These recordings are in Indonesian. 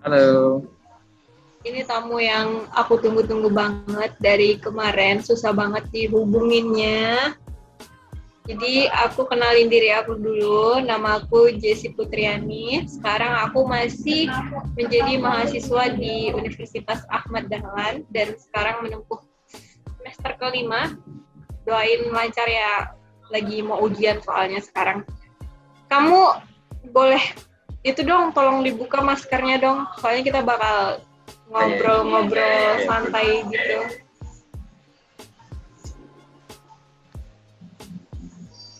Halo. Ini tamu yang aku tunggu-tunggu banget dari kemarin, susah banget dihubunginnya. Jadi aku kenalin diri aku dulu, nama aku Jessi Putriani. Sekarang aku masih menjadi mahasiswa di Universitas Ahmad Dahlan dan sekarang menempuh semester kelima. Doain lancar ya, lagi mau ujian soalnya sekarang. Kamu boleh itu dong, tolong dibuka maskernya dong, soalnya kita bakal ngobrol-ngobrol santai gitu.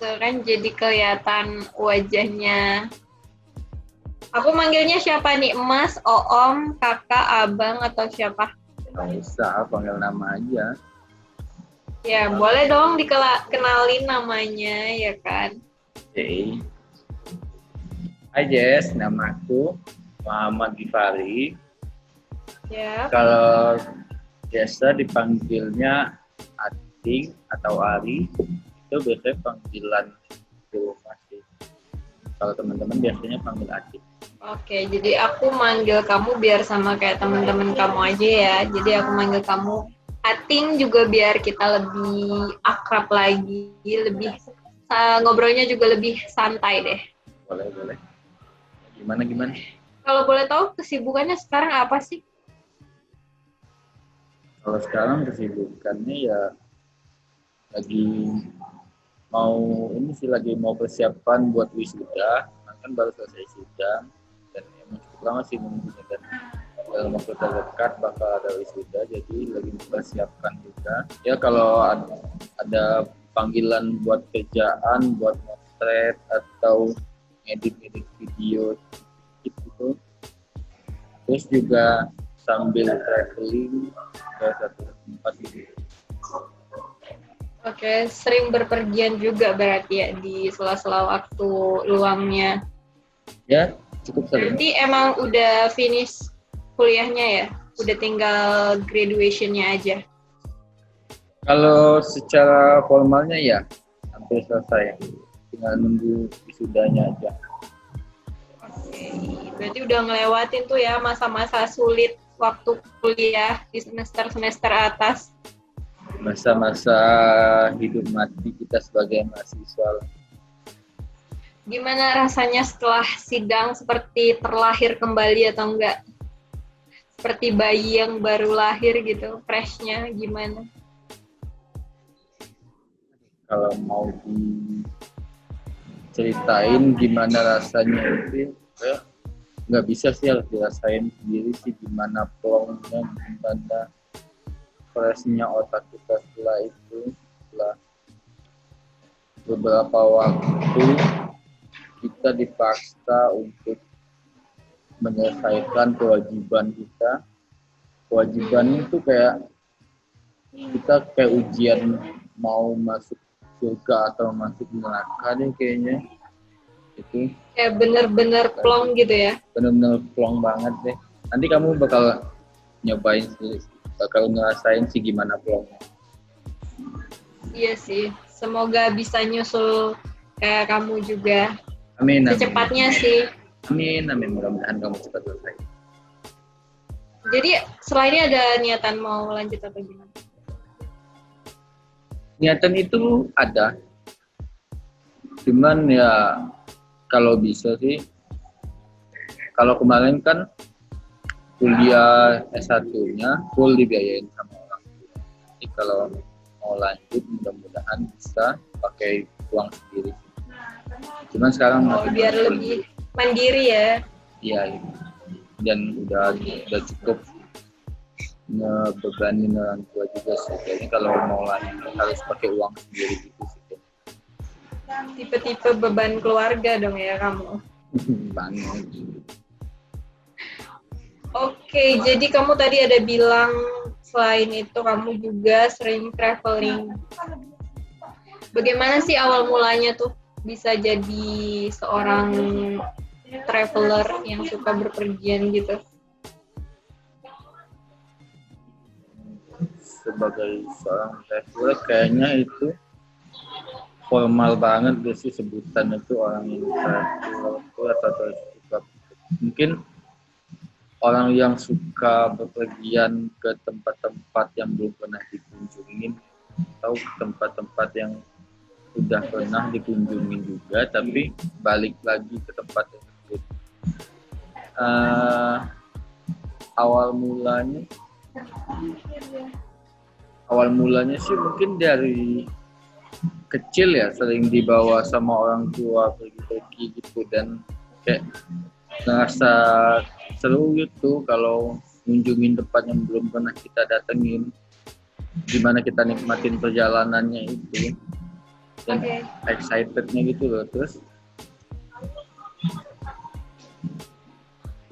Kan jadi kelihatan wajahnya. Aku manggilnya siapa nih? Emas, Oom, kakak, abang, atau siapa? Nggak usah, panggil nama aja. Ya, boleh dong dikenalin namanya, ya kan? Oke. Hai Jess, nama aku Muhammad Gifari. Ya. Kalau biasa dipanggilnya Ating atau Ari, itu biasanya panggilan di rumah sih. Kalau teman-teman biasanya panggil Ating. Oke, jadi aku manggil kamu biar sama kayak teman-teman kamu aja ya. Jadi aku manggil kamu Ating juga biar kita lebih akrab lagi, lebih ngobrolnya juga lebih santai deh. Boleh. Gimana? Kalau boleh tahu kesibukannya sekarang apa sih? Kalau sekarang kesibukannya ya lagi lagi mau persiapan buat wisuda. Kan baru selesai sidang dan emang cukup lama sih nunggunya, dan dalam waktu terdekat bakal ada wisuda, jadi lagi mempersiapkan juga. Ya kalau ada panggilan buat kerjaan, buat motret atau edit video gitu. Terus juga sambil traveling ke satu tempat gitu. Oke, sering berpergian juga berarti ya di sela-sela waktu luangnya. Ya, cukup sering. Berarti emang udah finish kuliahnya ya? Udah tinggal graduation-nya aja? Kalau secara formalnya ya hampir selesai. Tinggal nunggu wisudanya aja. Oke, berarti udah ngelewatin tuh ya masa-masa sulit waktu kuliah di semester-semester atas. Masa-masa hidup mati kita sebagai mahasiswa. Gimana rasanya setelah sidang, seperti terlahir kembali atau enggak? Seperti bayi yang baru lahir gitu, freshnya gimana? Kalau mau diceritain gimana rasanya itu, ya nggak bisa sih, harus dirasain sendiri sih gimana plongnya, gimana freshnya otak kita setelah itu. Setelah beberapa waktu kita dipaksa untuk menyelesaikan kewajiban kita. Kewajiban itu kayak kita kayak ujian mau masuk surga atau masuk neraka deh kayaknya. Itu Kayak bener-bener plong gitu ya? bener-bener plong banget deh. Nanti kamu bakal nyobain sih, bakal ngerasain sih gimana plongnya. Iya sih, semoga bisa nyusul kayak kamu juga. Amin. Secepatnya sih. Amin, mudah-mudahan kamu cepat selesai. Jadi setelah ini ada niatan mau lanjut atau gimana? Niatan itu ada, cuman ya kalau bisa sih, kalau kemarin kan kuliah S1-nya full dibiayain sama orang tua. Jadi kalau mau lanjut mudah-mudahan bisa pakai uang sendiri. Cuman sekarang biar lebih mandiri ya. Iya, dan udah cukup ngebebanin orang tua juga sih. Kayaknya kalau mau lanjut harus pakai uang sendiri gitu sih. Tipe-tipe beban keluarga dong ya kamu. Banget. Oke, jadi kamu tadi ada bilang selain itu kamu juga sering traveling. Bagaimana sih awal mulanya tuh bisa jadi seorang traveler yang suka berpergian gitu? Sebagai seorang traveler kayaknya itu formal banget gak sih sebutan itu, orang yang traveler atau suka. Mungkin orang yang suka bepergian ke tempat-tempat yang belum pernah dikunjungin atau tempat-tempat yang sudah pernah dikunjungin juga tapi balik lagi ke tempat tersebut. Awal mulanya sih mungkin dari kecil ya, sering dibawa sama orang tua pergi-pergi gitu, dan kayak ngerasa seru gitu kalau ngunjungin tempat yang belum pernah kita datengin, gimana kita nikmatin perjalanannya itu dan excitednya gitu loh. Terus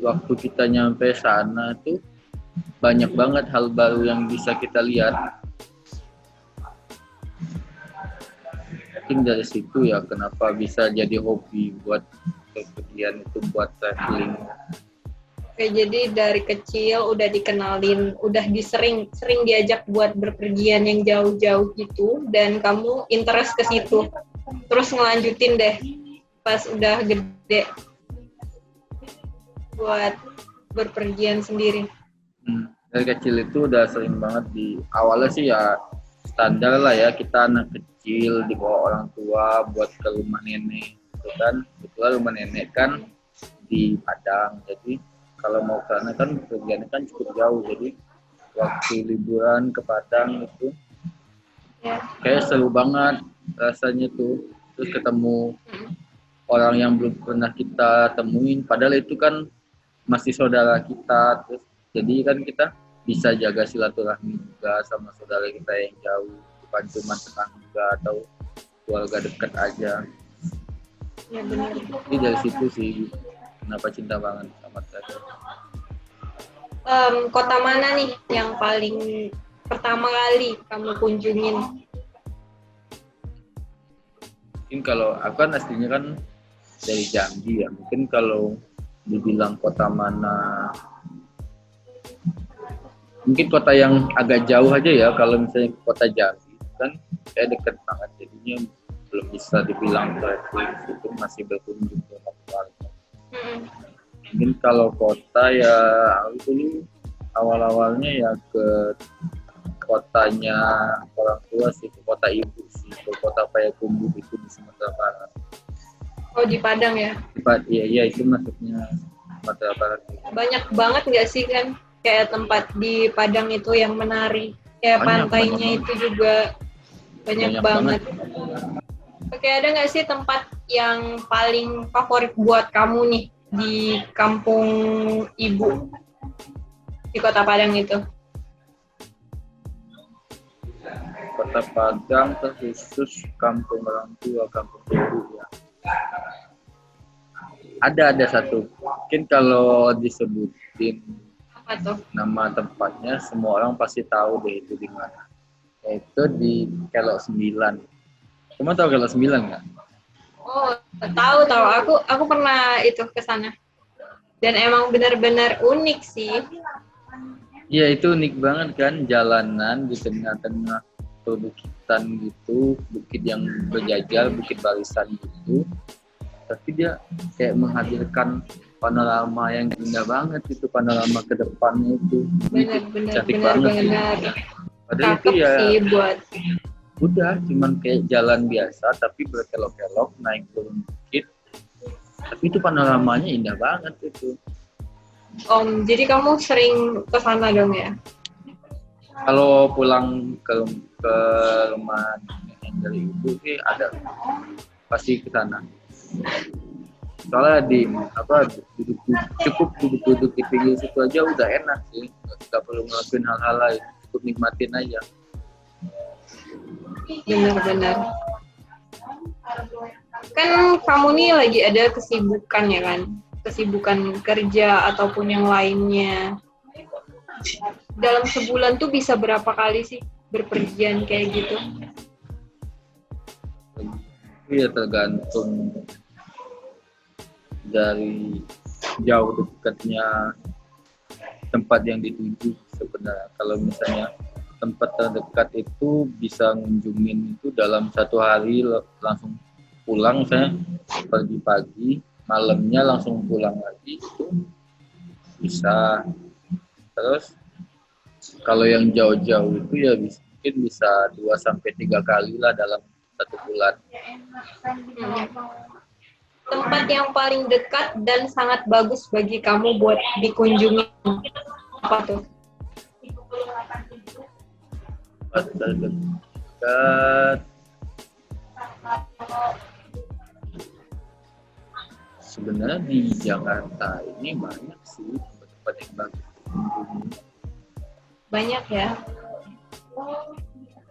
waktu kita nyampe sana tuh banyak banget hal baru yang bisa kita lihat. Mungkin dari situ ya kenapa bisa jadi hobi buat pergian itu, buat traveling. Oke, jadi dari kecil udah dikenalin, udah sering diajak buat berpergian yang jauh-jauh gitu, dan kamu interest ke situ. Terus ngelanjutin deh pas udah gede buat berpergian sendiri. Dari kecil itu udah sering banget awalnya sih ya standar lah ya, kita anak kecil dibawa orang tua buat ke rumah nenek gitu kan. Kebetulan rumah nenek kan di Padang, jadi kalau mau ke sana kan pergiannya kan cukup jauh, jadi waktu liburan ke Padang itu kayak seru banget rasanya tuh. Terus ketemu orang yang belum pernah kita temuin, padahal itu kan masih saudara kita. Terus jadi kan kita bisa jaga silaturahmi juga sama saudara kita yang jauh, bukan cuma tetangga atau keluarga dekat aja. Ya benar. Jadi dari situ sih kenapa cinta banget sama travel. Kota mana nih yang paling pertama kali kamu kunjungin? Mungkin kalau aku kan aslinya kan dari Jambi ya, mungkin kalau dibilang kota mana, mungkin kota yang agak jauh aja ya. Kalau misalnya kota Jambi kan kayak deket banget, jadinya belum bisa dibilang traveling, itu masih berkunjung ke keluarga. Mungkin kalau kota ya aku dulu awal-awalnya ya ke kotanya orang tua sih, ke kota ibu sih, ke kota Payakumbuh itu di Sumatera Barat. Oh, di Padang ya? Iya itu masuknya Sumatera Barat. Banyak banget nggak sih kan kayak tempat di Padang itu yang menarik, kayak pantainya itu juga banyak banget. Oke, ada nggak sih tempat yang paling favorit buat kamu nih di kampung ibu di Kota Padang itu? Kota Padang terkhusus kampung orang tua, kampung ibu ya. Ada satu. Mungkin kalau disebutin nama tempatnya semua orang pasti tahu deh itu di mana. Yaitu di Kelok 9. Kamu tahu Kelok 9 nggak? Oh, tahu. Aku pernah itu ke sana. Dan emang benar-benar unik sih. Iya, itu unik banget kan, jalanan di tengah-tengah perbukitan gitu, bukit yang berjajar, bukit barisan gitu. Tapi dia kayak menghadirkan panorama yang indah banget, itu panorama ke depannya itu. Cantik banget. Padahal itu ya sih buat udah cuman kayak jalan biasa tapi berkelok-kelok naik turun bukit. Tapi itu panoramanya indah banget itu. Jadi kamu sering ke sana dong ya? Kalau pulang ke rumah yang dari ibu sih ada, pasti ke sana. Soalnya cukup duduk di pinggir situ aja udah enak sih, nggak perlu ngelakuin hal-hal lain, cukup nikmatin aja. Benar-benar. Kan kamu nih lagi ada kesibukan ya kan? Kesibukan kerja ataupun yang lainnya. Dalam sebulan tuh bisa berapa kali sih berpergian kayak gitu? Iya, tergantung dari jauh dekatnya tempat yang dituju sebenarnya. Kalau misalnya tempat terdekat itu bisa ngunjungin itu dalam 1 hari langsung pulang, misalnya pagi-pagi, malamnya langsung pulang lagi, itu bisa. Terus kalau yang jauh-jauh itu ya mungkin bisa 2 sampai 3 kali lah dalam 1 bulan. Tempat yang paling dekat dan sangat bagus bagi kamu buat dikunjungi apa tuh? Tempat terdekat sebenarnya di Jakarta ini banyak sih tempat-tempat yang bagus dikunjungi. Banyak ya.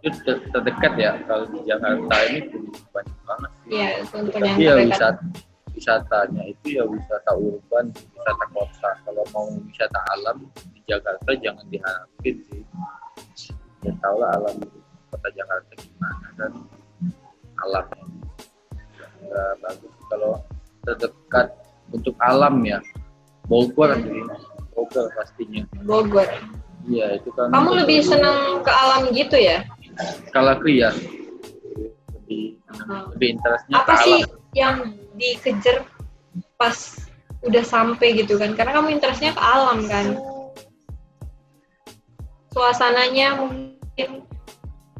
Itu terdekat ya, kalau di Jakarta ini banyak banget sih. Iya, contoh yang Tapi ya terdekat. wisatanya itu ya wisata urban, wisata kota. Kalau mau wisata alam di Jakarta jangan diharapin sih. Ya tau lah alam kota Jakarta gimana kan, alamnya nggak bagus. Kalau terdekat untuk alam ya Bogor sih, Bogor pastinya. Bogor. Iya itu kan. Kamu lebih senang ke alam gitu ya? Kalau aku ya lebih interestnya Apa ke sih alam. yang dikejar pas udah sampai gitu kan? Karena kamu interestnya ke alam kan? Suasananya mungkin.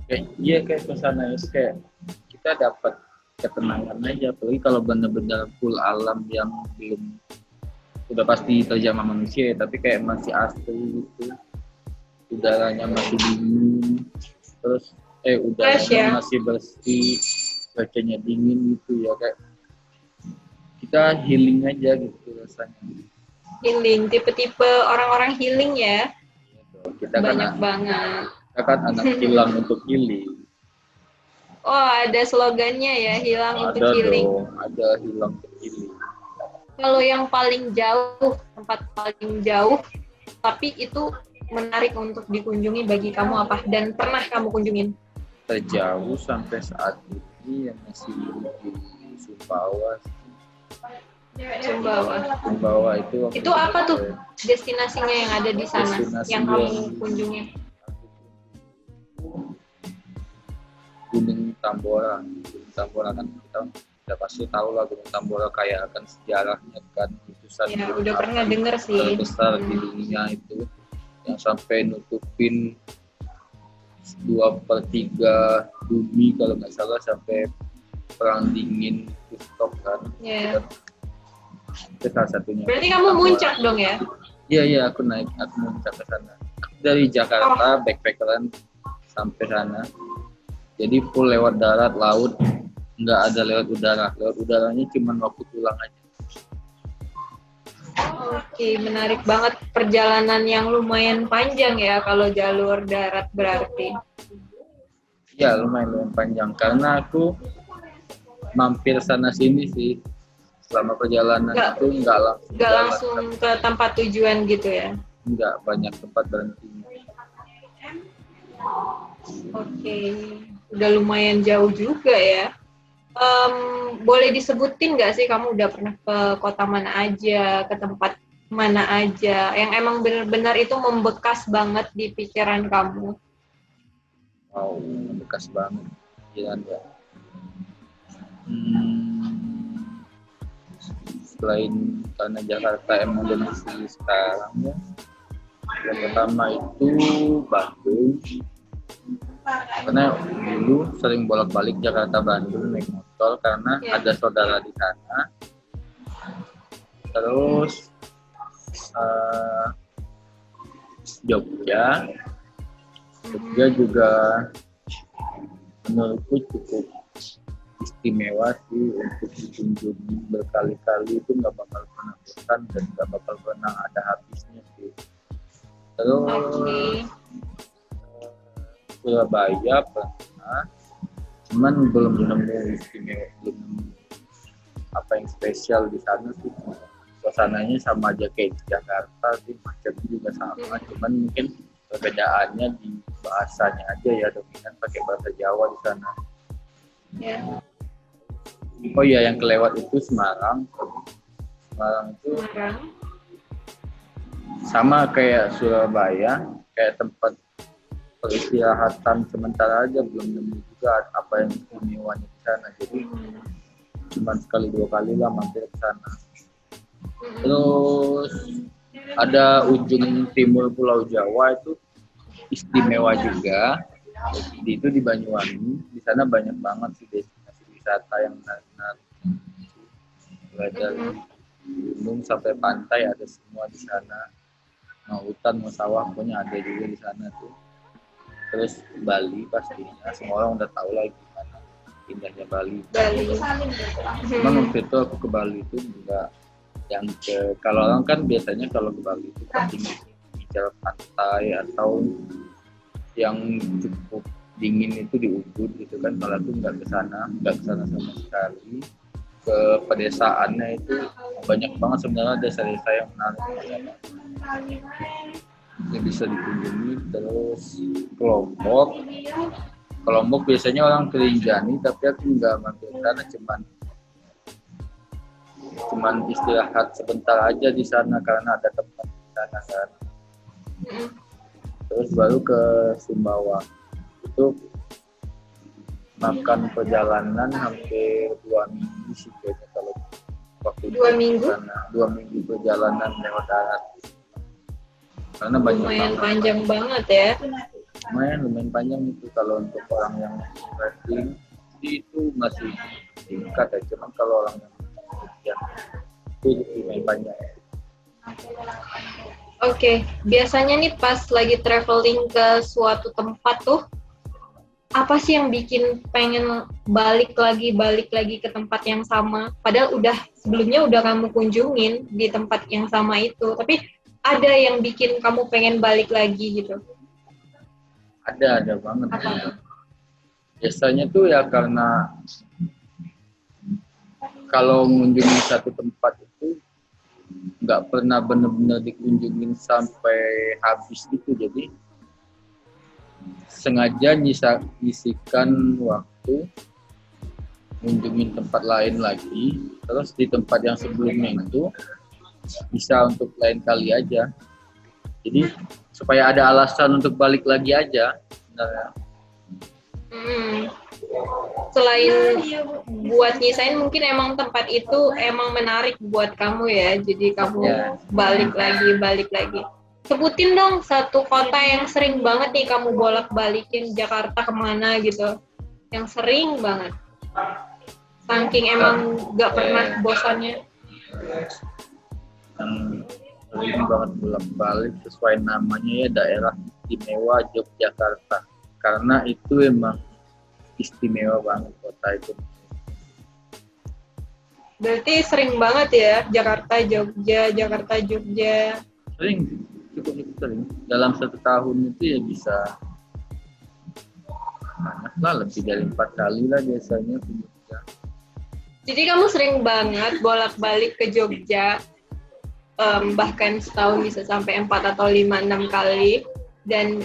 Kayak suasana itu kayak kita dapat ketenangan aja. Apalagi kalau benar-benar full alam yang belum udah pasti terjamah manusia ya, tapi kayak masih asli gitu. Udaranya masih dingin, terus udaranya Fresh ya? masih bersih, cuacanya dingin gitu ya, kayak kita healing aja gitu rasanya. Healing, tipe-tipe orang-orang healing ya? Gitu. Kita Banyak kan banget. kita kan anak hilang untuk healing. Oh, ada slogannya ya, hilang untuk Ada healing. dong, ada hilang untuk healing. Kalau yang paling jauh, tempat paling jauh, tapi itu menarik untuk dikunjungi bagi kamu apa? Dan pernah kamu kunjungin? Terjauh sampai saat ini yang masih di Sumbawa. Sumbawa itu. Itu apa tuh destinasinya yang ada di sana, yang kamu kunjungi? Gunung Tambora. Gunung Tambora kan kita udah pasti tahu lah Gunung Tambora, kayak akan sejarahnya kan, letusan Ya, udah pernah denger sih. terbesar di dunia itu yang sampai nutupin 2/3 bumi kalau nggak salah sampai perang dingin itu stop kan. Ya. Itu salah satunya. Berarti kamu muncak dong ya? Iya aku muncak ke sana. Dari Jakarta backpackeran sampai sana. Jadi full lewat darat, laut, nggak ada lewat udara. Lewat udaranya cuma waktu pulang aja. Oke, menarik banget, perjalanan yang lumayan panjang ya kalau jalur darat berarti. Ya lumayan panjang karena aku mampir sana sini sih selama perjalanan itu nggak langsung ke tempat tujuan gitu ya? Nggak banyak tempat berhentinya. Oke, udah lumayan jauh juga ya. Boleh disebutin nggak sih kamu udah pernah ke kota mana aja, ke tempat mana aja, yang emang benar-benar itu membekas banget di pikiran kamu? Wow, bekas banget pikiran ya. Selain karena Jakarta emang domisili sekarang ya. Yang pertama itu Bandung. Karena dulu sering bolak-balik Jakarta Bandung naik motor karena ada saudara di sana. Terus Jogja juga menurutku cukup istimewa sih untuk dikunjungi berkali-kali, itu nggak bakal pernah bosan dan nggak bakal pernah ada habisnya sih. Terus Surabaya pernah, cuman belum nemu istimewa, belum apa yang spesial di sana sih. Suasananya sama aja kayak di Jakarta sih, macetnya juga sama, cuman mungkin perbedaannya di bahasanya aja ya, dominan pakai bahasa Jawa di sana. Ya. Oh iya, yang kelewat itu Semarang. Semarang itu sama kayak Surabaya, kayak tempat peristirahatan sementara aja, belum nemu juga apa yang istimewanya di sana. Jadi cuma sekali 2 kali lah mampir ke sana. Terus ada ujung timur Pulau Jawa itu istimewa juga. Itu di Banyuwangi. Di sana banyak banget sih destinasi wisata yang menarik. Mulai dari gunung sampai pantai ada semua di sana. Mau hutan, mau sawah, pokoknya ada juga di sana tuh. Terus Bali pastinya, semua orang udah tahu lah gimana indahnya Bali. Cuman waktu itu aku ke Bali itu enggak yang kalau orang kan biasanya kalau ke Bali itu pasti bicara pantai atau yang cukup dingin itu di Ubud gitu kan. Kalau aku nggak ke sana sama sekali. Ke pedesaannya itu banyak banget sebenarnya desa-desa yang menarik yang bisa dikunjungi. Terus Lombok biasanya orang ke Rinjani, tapi aku nggak mampir sana, cuman istirahat sebentar aja di sana karena ada tempat di sana kan. Terus baru ke Sumbawa itu makan perjalanan hampir 2 minggu sih kayaknya kalau waktu 2 minggu? Sana 2 minggu perjalanan lewat darat karena banyak lumayan banget. Panjang banget ya. Lumayan panjang itu kalau untuk orang yang traveling itu masih singkat ya, cuman kalau orang yang itu lumayan panjang. Oke, biasanya nih pas lagi traveling ke suatu tempat tuh, apa sih yang bikin pengen balik lagi ke tempat yang sama? Padahal sebelumnya udah kamu kunjungin di tempat yang sama itu, tapi ada yang bikin kamu pengen balik lagi gitu? Ada banget. Biasanya tuh ya karena kalau mengunjungi satu tempat itu nggak pernah benar-benar dikunjungin sampai habis gitu, jadi sengaja nyisikan waktu kunjungin tempat lain lagi, terus di tempat yang sebelumnya itu bisa untuk lain kali aja, jadi supaya ada alasan untuk balik lagi aja sebenarnya. Selain buat nyisain, mungkin emang tempat itu emang menarik buat kamu ya, jadi kamu balik lagi. Sebutin dong satu kota yang sering banget nih kamu bolak-balikin, Jakarta kemana gitu, yang sering banget, saking emang gak pernah bosannya. Yang sering banget bolak-balik sesuai namanya ya, daerah istimewa Yogyakarta, karena itu emang istimewa banget kota itu. Berarti sering banget ya Jakarta Jogja. Cukup sering. Dalam 1 tahun itu ya bisa banyak lah, lebih dari 4 kali lah biasanya ke Jogja. Jadi kamu sering banget bolak-balik ke Jogja, bahkan setahun bisa sampai 4 atau 5-6 kali. Dan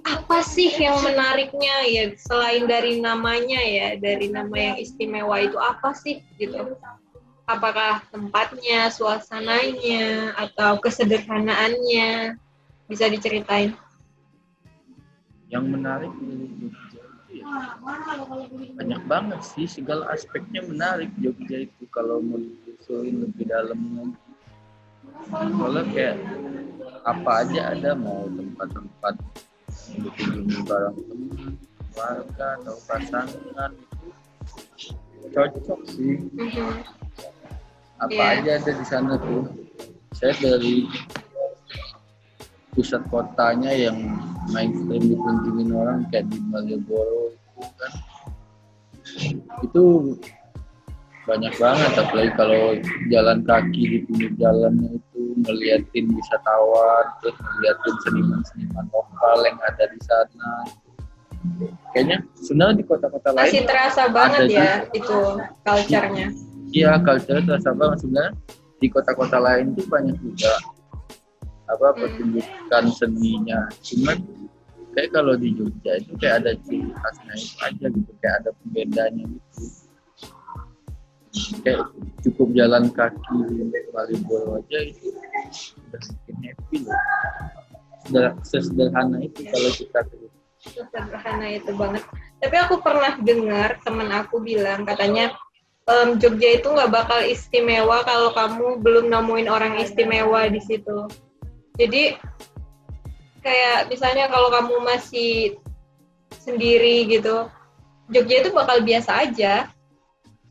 apa sih yang menariknya ya, selain dari namanya ya, dari nama yang istimewa itu apa sih gitu? Apakah tempatnya, suasananya, atau kesederhanaannya? Bisa diceritain? Yang menarik dari Jogja itu ya banyak banget sih, segala aspeknya menarik Jogja itu kalau mau disusulin lebih dalam lagi. Soalnya kayak apa aja ada, mau tempat-tempat yang dikunjungi bareng teman, keluarga atau pasangan, itu cocok sih. Apa aja ada di sana tuh. Saya dari pusat kotanya yang mainstream dikunjungin orang kayak di Malioboro itu kan, itu banyak banget, apalagi kalau jalan kaki di pinggir jalannya itu ngeliatin wisatawan, terus ngeliatin seniman-seniman lokal yang ada di sana. Kayaknya sebenarnya di kota-kota lain masih terasa banget ya itu culture-nya. Iya, culture terasa banget sebenarnya. Di kota-kota lain tuh banyak juga pertunjukan seninya. Cuman kayak kalau di Jogja itu kayak ada ciri khasnya itu aja gitu, kayak ada pembedanya gitu. Kayak cukup jalan kaki di Malioboro aja itu udah bikin happy loh. Sesederhana itu kalau kita tuh. Sederhana itu banget. Tapi aku pernah dengar teman aku bilang, katanya Jogja itu nggak bakal istimewa kalau kamu belum nemuin orang istimewa di situ. Jadi kayak misalnya kalau kamu masih sendiri gitu, Jogja itu bakal biasa aja.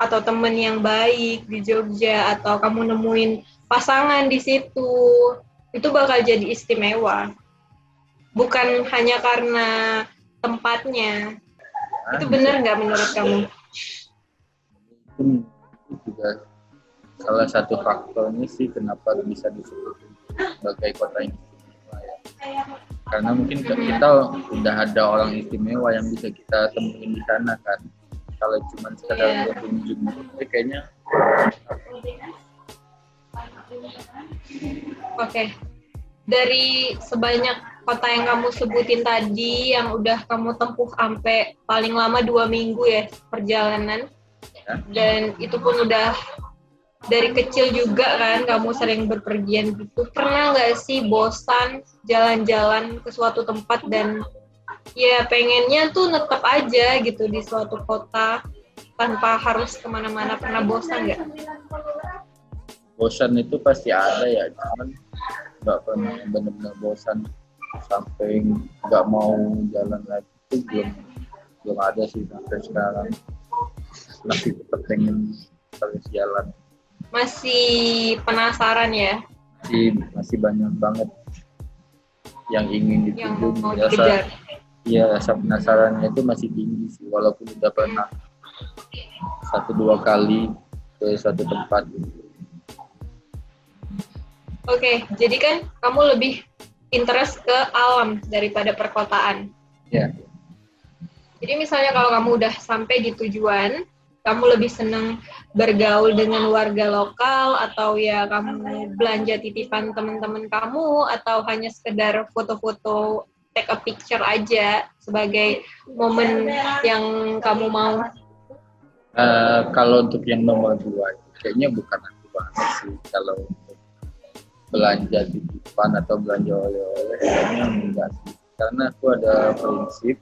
Atau temen yang baik di Jogja, atau kamu nemuin pasangan di situ, itu bakal jadi istimewa. Bukan hanya karena tempatnya. Itu benar nggak menurut kamu? Itu juga salah satu faktornya sih kenapa bisa disebut sebagai kota yang istimewa ya. Karena mungkin kita udah ada orang istimewa yang bisa kita temuin di sana kan. Kalau cuma sekedar berkunjung itu kayaknya. Oke. Dari sebanyak kota yang kamu sebutin tadi, yang udah kamu tempuh sampai paling lama 2 minggu ya perjalanan, dan itu pun udah dari kecil juga kan kamu sering berpergian gitu. Pernah nggak sih bosan jalan-jalan ke suatu tempat dan ya pengennya tuh netep aja gitu di suatu kota tanpa harus kemana-mana? Pernah bosan nggak? Bosan itu pasti ada ya, cuman nggak pernah benar-benar bosan sampai nggak mau jalan lagi itu belum ada sih sampai sekarang. Masih tetap pengen terus jalan. Masih penasaran ya? Masih banyak banget yang ingin Yang dituju. mau dikejar. Iya, rasa penasarannya itu masih tinggi sih, walaupun udah pernah 1-2 kali ke suatu tempat gitu. Oke, jadi kan kamu lebih interest ke alam daripada perkotaan. Iya. Jadi misalnya kalau kamu udah sampai di tujuan, kamu lebih senang bergaul dengan warga lokal, atau ya kamu belanja titipan teman-teman kamu, atau hanya sekedar foto-foto, take a picture aja sebagai momen yang kamu mau? Kalau untuk yang nomor 2, kayaknya bukan aku banget sih. Kalau untuk belanja titipan atau belanja oleh-oleh, kayaknya enggak sih. Karena aku ada prinsip,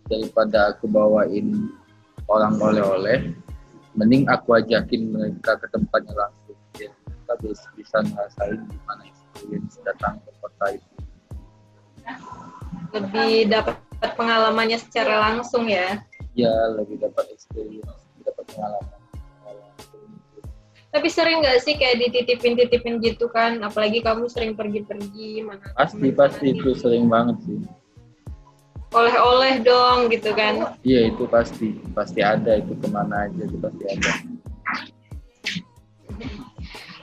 daripada aku bawain orang oleh-oleh, mending aku ajakin mereka ke tempatnya langsung, biar kita bisa ngerasain gimana experience datang ke kota itu. Lebih dapat pengalamannya secara langsung ya? Ya, lebih dapat experience, dapat pengalaman langsung. Tapi sering nggak sih kayak dititipin gitu kan? Apalagi kamu sering pergi-pergi mana? Pasti itu sering banget sih. Oleh-oleh dong gitu kan? Iya, itu pasti ada, itu kemana aja itu pasti ada.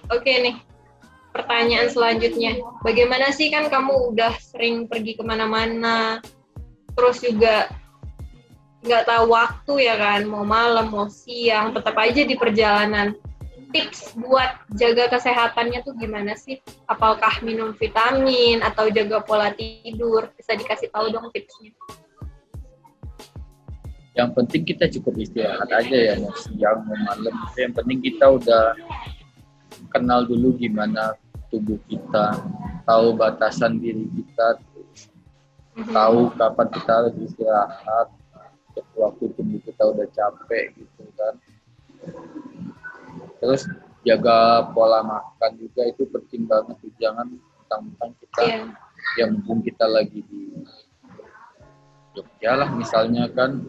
Oke nih, pertanyaan selanjutnya, bagaimana sih kan kamu udah sering pergi kemana-mana, terus juga nggak tahu waktu ya kan, mau malam mau siang, tetap aja di perjalanan. Tips buat jaga kesehatannya tuh gimana sih? Apakah minum vitamin atau jaga pola tidur? Bisa dikasih tahu dong tipsnya. Yang penting kita cukup istirahat aja ya, mau siang mau malam. Yang penting kita udah kenal dulu gimana tubuh kita, tahu batasan diri kita, tahu kapan kita harus istirahat, waktu tubuh kita udah capek gitu kan. Terus jaga pola makan juga, itu penting banget. Jangan mentang-mentang kita ya mumpung kita lagi di Jogja lah misalnya kan,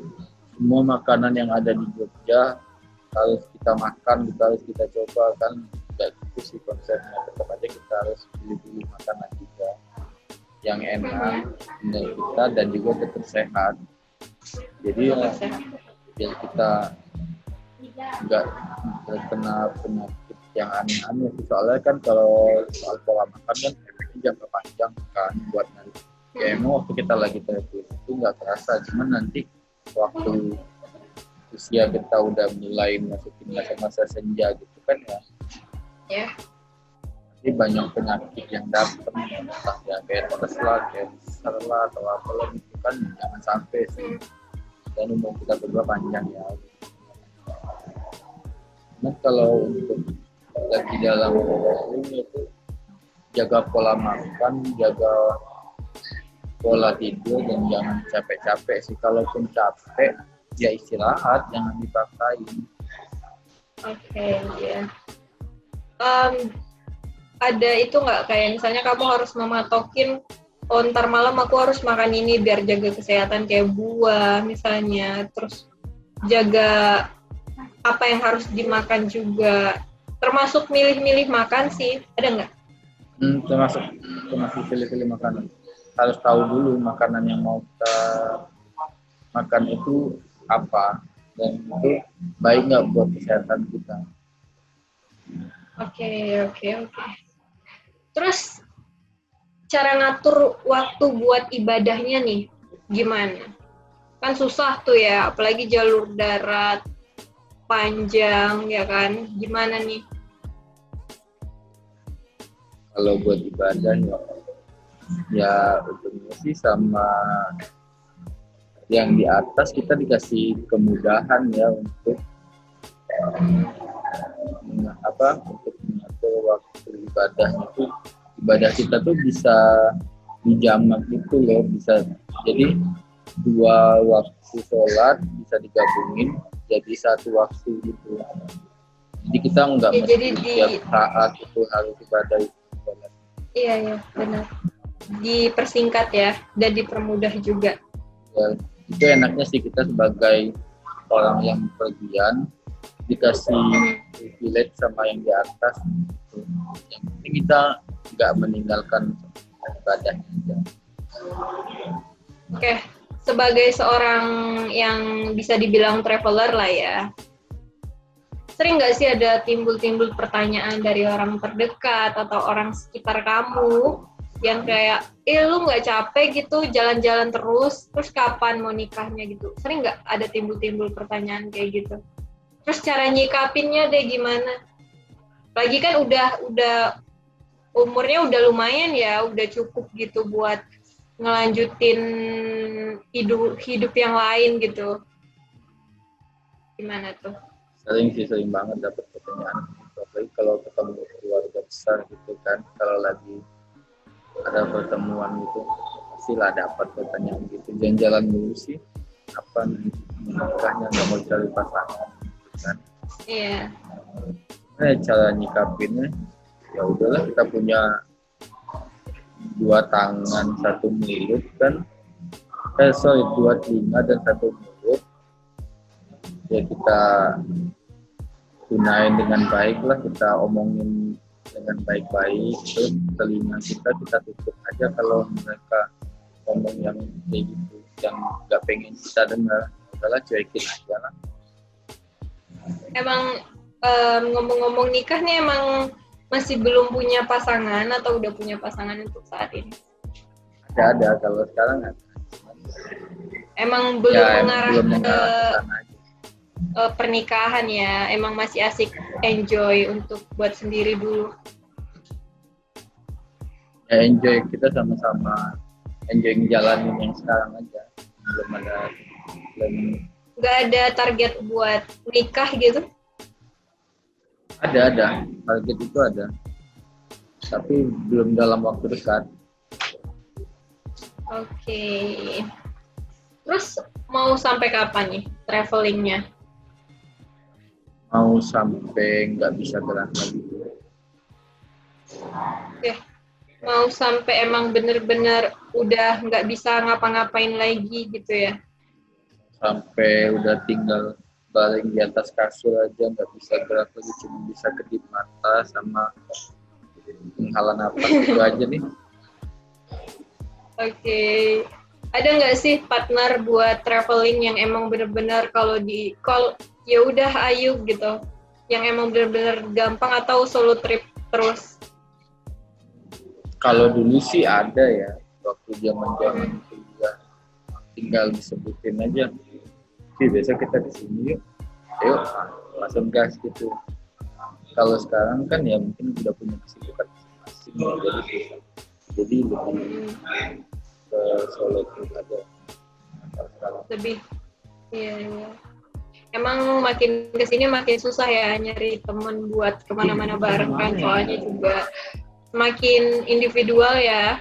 semua makanan yang ada di Jogja harus kita makan, harus kita coba kan. Nggak gitu sih konsepnya, tetap aja kita harus pilih-pilih makanan juga yang enak menurut kita dan juga tetap sehat. Jadi ya, biar kita nggak terkena penyakit yang aneh-aneh. Soalnya kan kalau soal pola makan kan efeknya jangka panjang kan buat nanti. Ya emang waktu kita lagi terus itu nggak terasa, cuman nanti waktu usia kita udah mulai masukin masa-masa senja gitu kan ya. Nanti banyak penyakit yang datang, entah diabetes lah, cancer lah, atau apa lagi itu kan jangan sampai sih. Dan umur kita berdua panjang ya. Nah, kalau untuk lagi dalam ini itu jaga pola makan, jaga pola tidur, dan jangan capek-capek sih. Kalaupun capek ya istirahat, jangan dipaksain. Oke, ya. Ada itu nggak kayak misalnya kamu harus mematokin, oh ntar malam aku harus makan ini biar jaga kesehatan kayak buah misalnya, terus jaga apa yang harus dimakan juga, termasuk milih-milih makan sih, ada nggak? Termasuk pilih-pilih makanan. Harus tahu dulu makanan yang mau kita makan itu apa dan itu baik nggak buat kesehatan kita. Oke. Terus cara ngatur waktu buat ibadahnya nih gimana? Kan susah tuh ya, apalagi jalur darat panjang ya kan, gimana nih? Kalau buat ibadah ya ujungnya sih sama yang di atas, kita dikasih kemudahan ya untuk untuk mengatur waktu ibadahnya itu. Ibadah kita tuh bisa dijamak gitu loh, bisa jadi 2 waktu sholat bisa digabungin jadi 1 waktu gitu. Jadi kita nggak Ya, mesti tiap saat itu harus ibadah itu. Iya benar. Dipersingkat ya dan dipermudah juga. Ya, itu enaknya sih kita sebagai orang yang pergian dikasih privilege sama yang di atas. Yang penting kita nggak meninggalkan ibadahnya aja. Oke, sebagai seorang yang bisa dibilang traveler lah ya, sering nggak sih ada timbul pertanyaan dari orang terdekat atau orang sekitar kamu yang kayak, lu nggak capek gitu jalan-jalan terus kapan mau nikahnya gitu? Sering nggak ada timbul pertanyaan kayak gitu? Terus cara nyikapinnya deh gimana? Lagi kan udah umurnya udah lumayan ya, udah cukup gitu buat ngelanjutin hidup yang lain gitu. Gimana tuh? Sering banget dapat pertanyaan, apalagi kalau ketemu keluarga besar gitu kan, kalau lagi ada pertemuan gitu pastilah dapat pertanyaan gitu. Jalan-jalan dulu sih, kapan nikahnya, nggak mau cari pasangan gitu kan. Iya. Cara nyikapinnya ya udahlah, kita punya 2 tangan 1 mulut kan, 2 telinga dan 1 mulut, ya kita gunain dengan baik lah, kita omongin dengan baik-baik. Terus telinga kita tutup aja kalau mereka ngomong yang kayak gitu, yang nggak pengen kita dengar, udahlah cuekin aja lah. Emang ngomong-ngomong nikah nih, emang masih belum punya pasangan atau udah punya pasangan untuk saat ini? Ada kalau sekarang ada. Emang belum ya, mengarah belum ke pernikahan ya, emang masih asik enjoy untuk buat sendiri dulu. Ya enjoy, kita sama-sama enjoy ngejalanin yang sekarang aja, Nggak ada target buat nikah gitu? Ada target itu ada, tapi belum dalam waktu dekat. Oke. Terus mau sampai kapan nih travelingnya? Mau sampai nggak bisa gerak lagi. Oke. Mau sampai emang bener-bener udah nggak bisa ngapa-ngapain lagi gitu ya? Sampai udah tinggal baling di atas kasur aja, nggak bisa gerak lagi, cuma bisa kedip mata sama menghala napas gitu aja nih. Oke. Ada nggak sih partner buat traveling yang emang bener-bener kalau di call ya udah ayo gitu, yang emang bener-bener gampang, atau solo trip terus? Kalau dulu sih ada ya, waktu zaman kuliah, tinggal disebutin aja, sih besok kita di sini yuk langsung gas gitu. Kalau sekarang kan ya mungkin udah punya kesibukan masing-masing ya, jadi lebih ke solo trip aja. Lebih, iya. Emang makin kesini makin susah ya nyari temen buat kemana-mana bareng kan, soalnya juga semakin individual ya.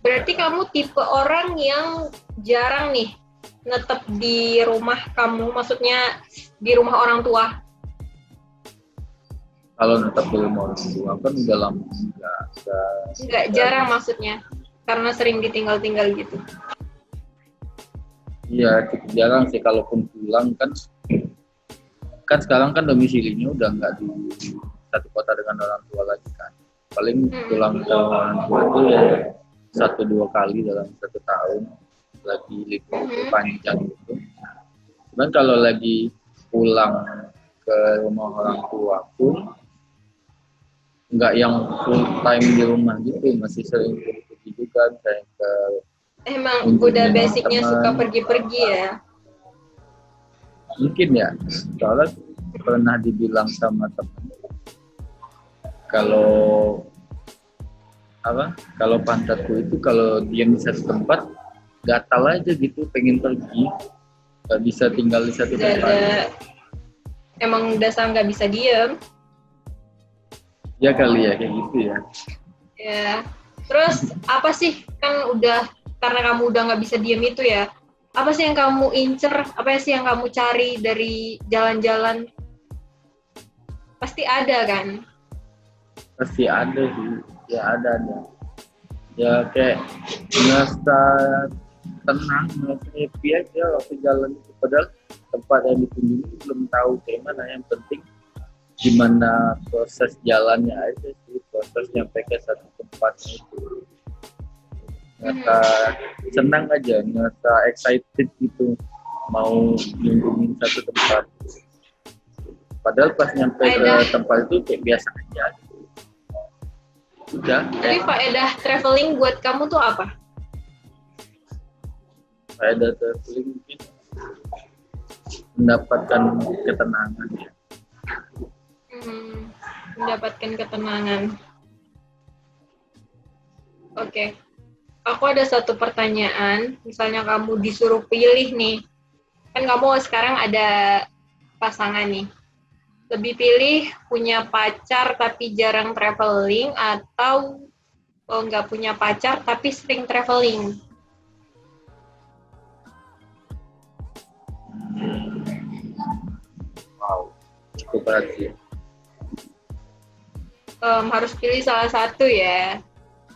Berarti kamu tipe orang yang jarang nih netep di rumah kamu, maksudnya di rumah orang tua? Kalau tetap di rumah orang tua kan udah lama Nggak jarang maksudnya, karena sering ditinggal-tinggal gitu. Iya, cukup jarang sih. Kalaupun pulang kan sekarang kan domisilinya udah nggak di satu kota dengan orang tua lagi kan. Paling pulang ke orang tua itu ya 1-2 kali dalam 1 tahun, lagi libur panjang gitu. Cuman kalau lagi pulang ke rumah orang tua pun nggak yang full time di rumah gitu, masih sering pergi juga kayak ke Emang udah basicnya suka pergi-pergi ya? Mungkin ya, soalnya pernah dibilang sama teman kalau pantatku itu kalau diam di satu tempat gatal aja gitu, pengen pergi, nggak bisa tinggal di satu tempat. Emang dasar nggak bisa diem. Ya kali ya, kayak gitu ya. Ya, terus apa sih, kan udah, karena kamu udah nggak bisa diem itu ya, apa sih yang kamu incer, apa sih yang kamu cari dari jalan-jalan? Pasti ada kan? Pasti ada sih, ya ada. Ya kayak ngerasa tenang, ngerasa happy aja waktu jalan itu. Padahal tempat yang dikunjungi belum tahu kayak mana, yang penting gimana proses jalannya aja sih, proses nyampe ke satu tempat itu. Ngerasa senang aja, ngerasa excited gitu, mau kunjungin satu tempat. Padahal pas nyampe ke tempat itu kayak biasa aja. Udah. Jadi faedah traveling buat kamu tuh apa? Faedah traveling mungkin mendapatkan ketenangan ya. Mendapatkan ketenangan. Oke. Aku ada satu pertanyaan. Misalnya kamu disuruh pilih nih. Kan kamu sekarang ada pasangan nih. Lebih pilih punya pacar tapi jarang traveling atau nggak punya pacar tapi sering traveling? Wow, cukup berat sih. Harus pilih salah satu ya.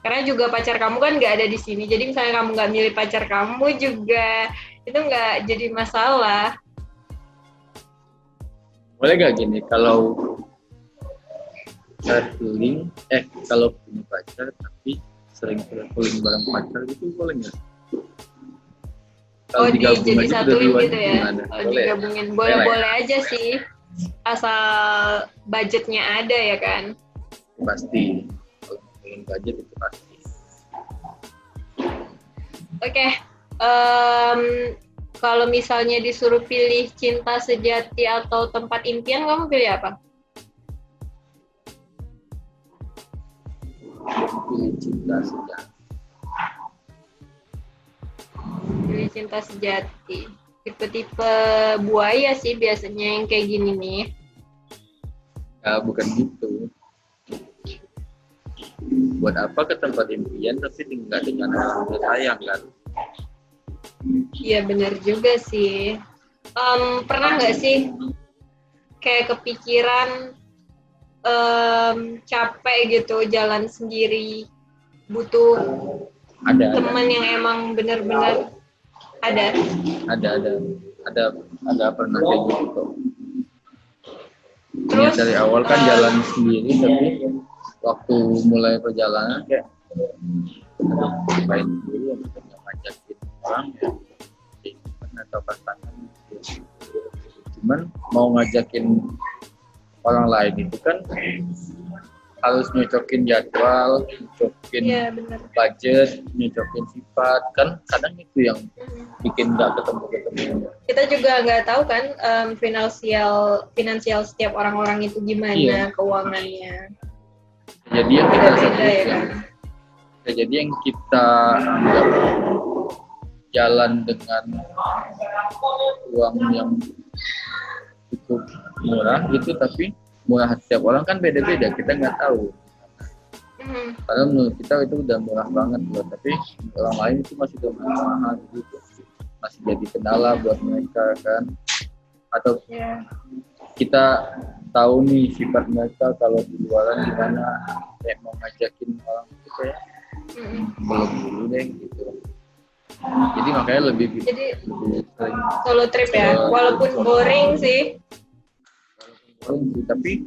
Karena juga pacar kamu kan nggak ada di sini. Jadi misalnya kamu nggak milih pacar kamu juga, itu nggak jadi masalah. Boleh gak gini, kalau traveling, kalau punya pacar tapi sering traveling bareng pacar gitu boleh nggak? Kalau jadi satuin gitu ya? Kalau boleh. Digabungin, boleh aja sih. Asal budgetnya ada ya kan? Pasti, kalau ngomongin budget itu pasti. Oke. Kalau misalnya disuruh pilih cinta sejati atau tempat impian, kamu pilih apa? Pilih cinta sejati. Pilih cinta sejati. Tipe-tipe buaya sih biasanya yang kayak gini nih. Bukan gitu. Buat apa ke tempat impian tapi tinggal dengan orang tersayang kan? Iya benar juga sih. Pernah nggak sih kayak kepikiran capek gitu jalan sendiri, butuh teman yang emang benar-benar ada pernah kayak gitu kok. Terus dari awal kan jalan sendiri, tapi waktu mulai perjalanan kayak main dulu, yang ngajakin orang ya atau pasangan gitu. Cuman mau ngajakin orang lain itu kan harus nyocokin jadwal, nyocokin budget, nyocokin sifat, kan kadang itu yang bikin nggak ketemu. Kita juga nggak tahu kan finansial setiap orang-orang itu gimana, keuangannya. Jadi yang kita anggap jalan dengan uang yang cukup murah gitu, tapi murah setiap orang kan beda-beda, kita nggak tahu. Padahal menurut kita itu udah murah banget loh, tapi orang lain itu masih udah mahal gitu. masih jadi kendala buat mereka kan, atau Ya. kita tahu nih sifat mereka kalau di luaran gimana, kayak mau ngajakin orang itu kayak belum dulu deh gitu. Jadi makanya lebih sering Solo trip ya, walaupun boring sih. tapi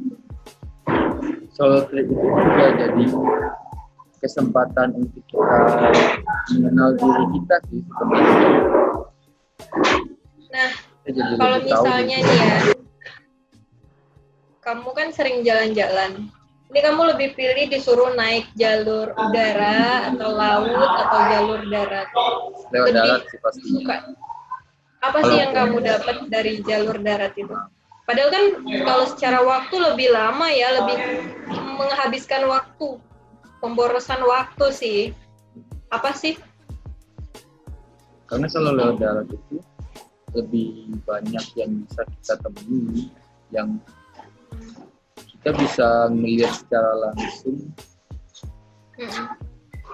solo trip itu juga jadi kesempatan untuk kita mengenal diri kita sih sebenarnya. Nah, Kita jadi kalau lebih tahu misalnya diri. nih ya, kamu kan sering jalan-jalan. Ini kamu lebih pilih disuruh naik jalur udara atau laut atau jalur darat? Lewat Lebih darat sih pastinya. suka. Apa sih yang kamu dapat dari jalur darat itu? Padahal kan kalau secara waktu lebih lama ya, lebih menghabiskan waktu, pemborosan waktu sih. Apa sih? Karena kalau lewat darat itu lebih banyak yang bisa kita temui, yang kita bisa melihat secara langsung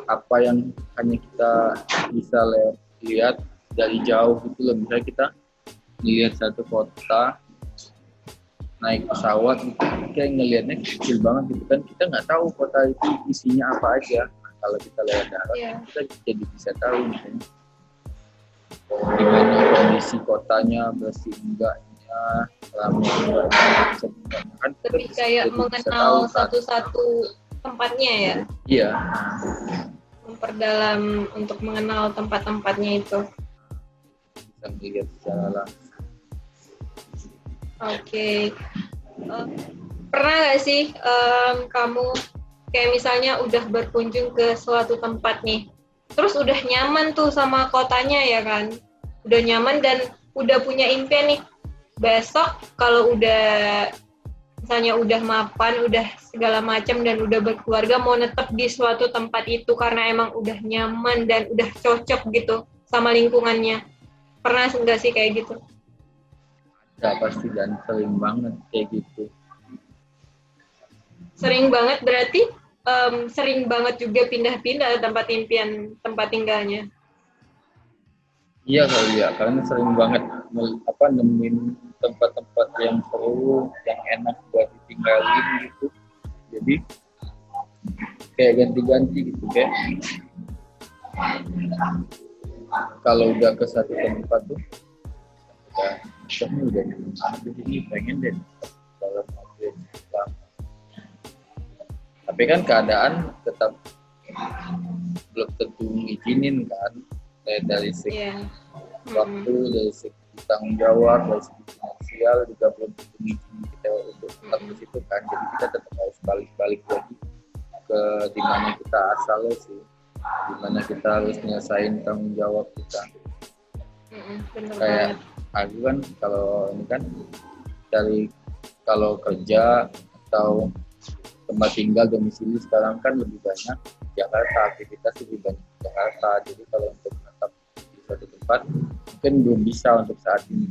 apa yang hanya kita bisa lihat dari jauh gitu loh. Misalnya kita melihat satu kota naik pesawat gitu, kayak ngelihatnya kecil banget gitu kan, kita nggak tahu kota itu isinya apa aja. Nah, kalau kita lewat darat kita jadi bisa tahu misalnya gimana kondisi kotanya, bersih enggaknya, ramai enggaknya, kan lebih kayak mengenal satu-satu tempatnya ya. Iya. Memperdalam untuk mengenal tempat-tempatnya itu. Bisa melihat secara langsung. Oke. Pernah nggak sih kamu kayak misalnya udah berkunjung ke suatu tempat nih, terus udah nyaman tuh sama kotanya ya kan, udah nyaman dan udah punya impian nih, besok kalau udah misalnya udah mapan, udah segala macam dan udah berkeluarga mau netep di suatu tempat itu karena emang udah nyaman dan udah cocok gitu sama lingkungannya. Pernah nggak sih kayak gitu? Ya pasti, dan sering banget kayak gitu. Sering banget berarti sering banget juga pindah-pindah tempat impian tempat tinggalnya. Iya kali ya, karena sering banget nemuin tempat-tempat yang seru, yang enak buat ditinggalin gitu. Jadi kayak ganti-ganti gitu kayak. Kalau udah ke satu tempat tuh, udah di sini pengen deh dalam waktu yang lama. Tapi kan keadaan tetap belum tentu ngizinin kan, kayak dari segi waktu, dari segi tanggung jawab, dari segi finansial juga belum tentu ngizinin kita untuk tetap di situ kan. Jadi kita tetap harus balik lagi ke dimana kita asalnya sih, dimana kita harus nyelesain tanggung jawab kita. Kayak aku kan kalau ini kan dari kalau kerja atau tempat tinggal domisili sekarang kan lebih banyak Jakarta, aktivitas lebih banyak di Jakarta. Jadi kalau untuk tetap di suatu tempat mungkin belum bisa untuk saat ini.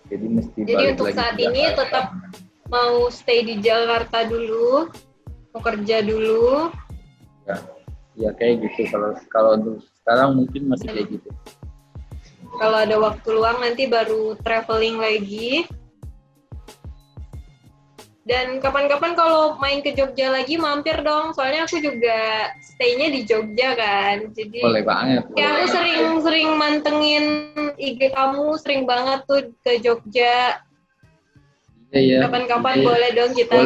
Jadi mesti balik untuk lagi saat ke ini Jakarta. Tetap mau stay di Jakarta dulu, mau kerja dulu. Ya kayak gitu. Kalau untuk sekarang mungkin masih kayak gitu. Kalau ada waktu luang nanti baru traveling lagi. Dan kapan-kapan kalau main ke Jogja lagi mampir dong, soalnya aku juga stay-nya di Jogja kan. Jadi Boleh banget. Ya aku sering mantengin IG kamu, sering banget tuh ke Jogja. Iya. Kapan-kapan boleh dong kita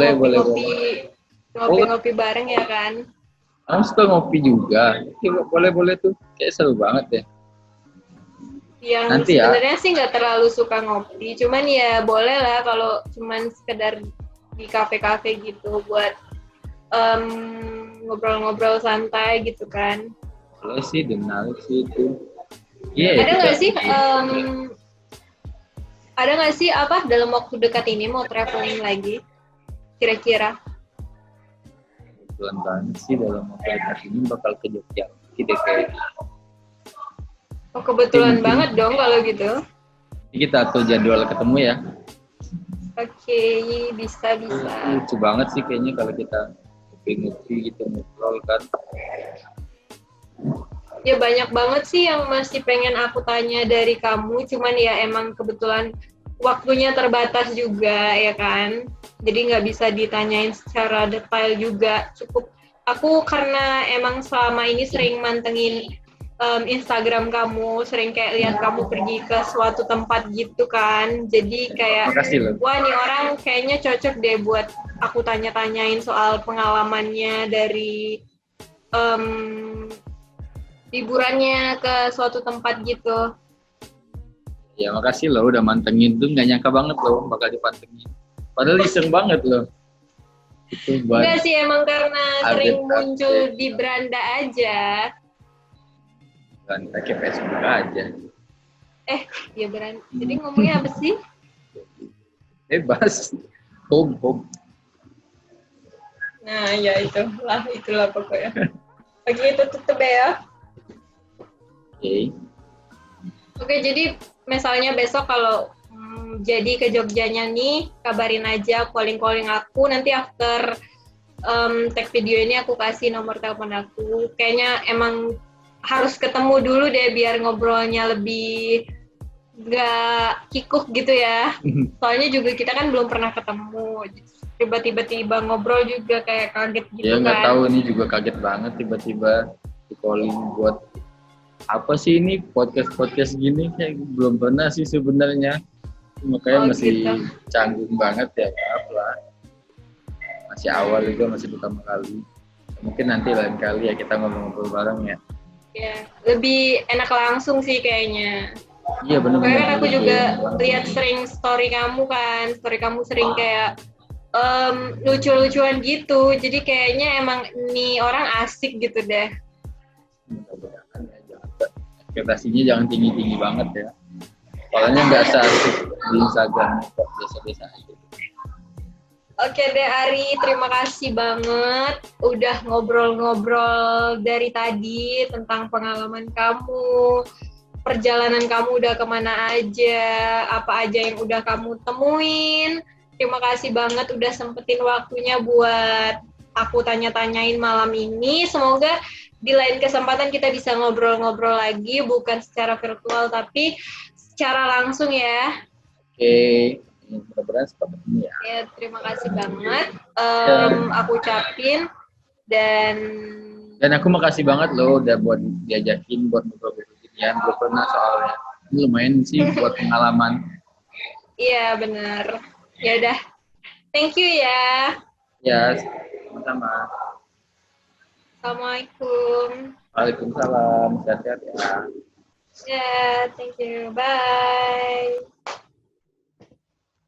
ngopi-ngopi bareng ya kan. Kamu suka ngopi juga? Boleh tuh, kayak seru banget ya. Yang nanti sebenarnya sih nggak terlalu suka ngopi, cuman ya boleh lah kalau cuman sekedar di kafe-kafe gitu buat ngobrol-ngobrol santai gitu kan. Boleh sih, menarik sih itu. Ada nggak sih apa dalam waktu dekat ini mau traveling lagi kira-kira? Kebetulan banget sih dalam waktu dekat ini bakal ke Jogja kayak. Oh kebetulan banget dong kalau gitu. Jadi kita atur jadwal ketemu ya. Oke, bisa. Lucu banget sih kayaknya kalau kita ngopi gitu ngobrol kan. Ya banyak banget sih yang masih pengen aku tanya dari kamu, cuman ya emang kebetulan waktunya terbatas juga ya kan. Jadi nggak bisa ditanyain secara detail juga. Cukup aku karena emang selama ini sering mantengin Instagram kamu, sering kayak lihat kamu pergi ke suatu tempat gitu kan. Jadi kayak, Makasih loh. wah nih orang kayaknya cocok deh buat aku tanya-tanyain soal pengalamannya dari em, liburannya ke suatu tempat gitu. Ya makasih loh udah mantengin tuh, nggak nyangka banget loh bakal dipantengin. Padahal iseng banget loh. Itu Enggak buat sih, emang karena sering muncul update-update di beranda aja. dan pakai Facebook aja. Ya beranda. Jadi ngomongnya apa sih? Bebas. Home. Nah, ya itulah pokoknya. Oke, itu tutup ya. Oke. Oke, jadi misalnya besok kalau jadi ke Jogjanya nih, kabarin aja, calling aku. Nanti after tag video ini aku kasih nomor telepon aku. Kayaknya emang harus ketemu dulu deh biar ngobrolnya lebih nggak kikuk gitu ya. Soalnya juga kita kan belum pernah ketemu. Tiba-tiba ngobrol juga kayak kaget gitu Ya nggak kan. tahu, ini juga kaget banget tiba-tiba di calling buat apa sih ini podcast gini, kayak belum pernah sih sebenarnya. Makanya masih Gitu. canggung banget ya, maaf lah. Masih awal juga, masih pertama kali. Mungkin nanti lain kali ya kita ngobrol-ngobrol bareng ya. Ya, lebih enak langsung sih kayaknya. Iya benar-benar. Soalnya kan aku juga lihat sering story kamu kan, story kamu sering kayak lucu-lucuan gitu. Jadi kayaknya emang nih orang asik gitu deh. Mudah-mudahan ya, ekspektasinya jangan tinggi-tinggi banget ya. Soalnya nggak seasik di Instagram kok, biasa-biasa aja. Oke deh Ari, terima kasih banget udah ngobrol-ngobrol dari tadi tentang pengalaman kamu, perjalanan kamu udah kemana aja, apa aja yang udah kamu temuin. Terima kasih banget udah sempetin waktunya buat aku tanya-tanyain malam ini. Semoga di lain kesempatan kita bisa ngobrol-ngobrol lagi, bukan secara virtual tapi secara langsung ya. Oke, mudah-mudahan seperti ini ya. Ya, terima kasih banget. Ya. Aku ucapin dan Aku makasih banget loh udah buat diajakin buat ngobrol-ngobrol ginian. Belum pernah soalnya. Ini lumayan sih buat pengalaman. iya benar. Ya udah, thank you ya. Ya, sama-sama. Assalamualaikum. Waalaikumsalam. Sehat-sehat ya. Ya, thank you. Bye.